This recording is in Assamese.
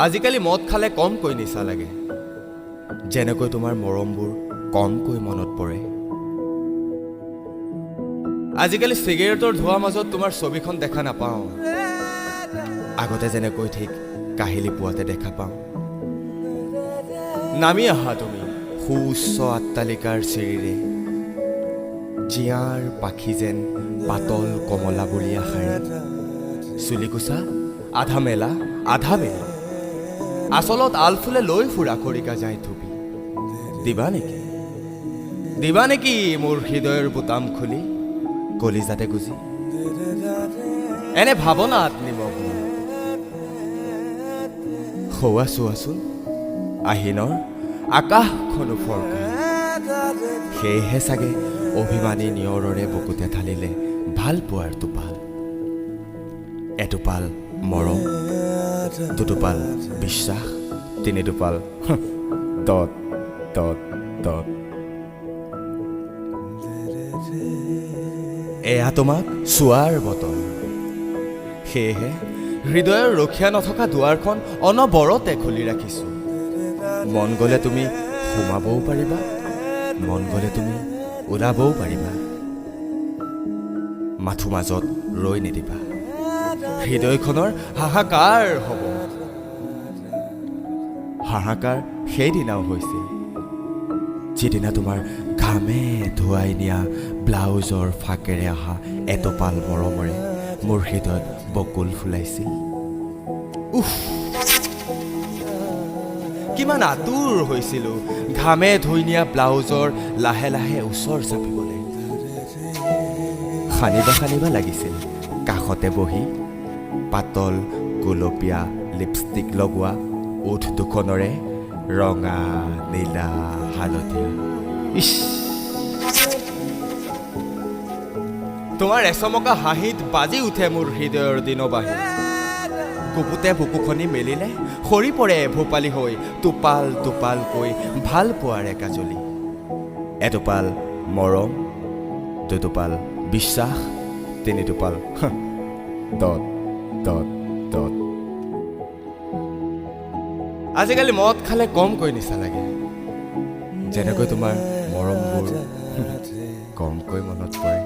আজিকালি মদ খালে কমকৈ নিচা লাগে, যেনেকৈ তোমাৰ মৰমবোৰ কমকৈ মনত পৰে। আজিকালি চিগাৰেটৰ ধোঁৱাৰ মাজত তোমাৰ ছবিখন দেখা নাপাওঁ, আগতে যেনেকৈ ঠিক কাহিলী পোৱাতে দেখা পাওঁ। নামি আহা তুমি সুউচ্চ আট্টালিকাৰ চিৰিৰে, জীয়াৰ পাখি যেন পাতল কমলাবৰীয়া শাৰী, চুলিকোছা আধা মেলা আধা মেলি, আচলত আলফুলে লৈ ফুৰা খৰিকা যায় থুপি। দিবা নেকি মোৰ হৃদয়ৰ বুটাম খুলি, কলিজাতে গুজি এনে ভাৱনাত নিমগ্ন। সৌৱা চোৱাচোন আহিনৰ আকাশখনো ফৰকা, সেয়েহে চাগে অভিমানী নিয়ৰৰে বুকুতে ঢালিলে ভাল পোৱাৰ টোপাল। এটোপাল মৰম, দুটোপাল বিশ্বাস, তিনিটোপাল দত দত দত। এয়া তোমাক চোৱাৰ বতৰ, সেয়েহে হৃদয়ৰ ৰখীয়া নথকা দুৱাৰখন অনবৰতে খুলি ৰাখিছোঁ। মন গ'লে তুমি সোমাবও পাৰিবা, মন গ'লে তুমি ওলাবও পাৰিবা। মাথো মাজত ৰৈ নিদিবা, হৃদয়খনৰ হাহাকাৰ হ'ব। হাহাকাৰ সেইদিনাও হৈছিল, যিদিনা তোমাৰ ঘামে ধুৱাই নিয়া ব্লাউজৰ ফাকেৰে অহা এটোপাল মৰমৰে মোৰ হৃদয়ত বকুল ফুলাইছিল। উফ, কিমান আতুৰ হৈছিলোঁ ঘামে ধুই নিয়া ব্লাউজৰ লাহে লাহে ওচৰ চাপিবলৈ। সানিবা লাগিছিল কাষতে বহি, পাতল গোলপীয়া লিপষ্টিক লগোৱা ওঠ দুখনৰে ৰঙা নীলা হালধীয়া। ইছ, তোমাৰ এচমকা হাঁহিত বাজি উঠে মোৰ হৃদয়ৰ দিনবাহী। কুপুতে বুকুখনি মেলিলে সৰি পৰে ভোপালী হৈ টোপাল টোপালকৈ ভাল পোৱাৰ একাজলি। এটোপাল মৰম, দুটোপাল বিশ্বাস, তিনিটোপাল দত দত দত। আজিকালি মদ খালে কমকৈ নিচা লাগে, যেনেকৈ তোমাৰ মৰমবোৰ কমকৈ মনত পৰে।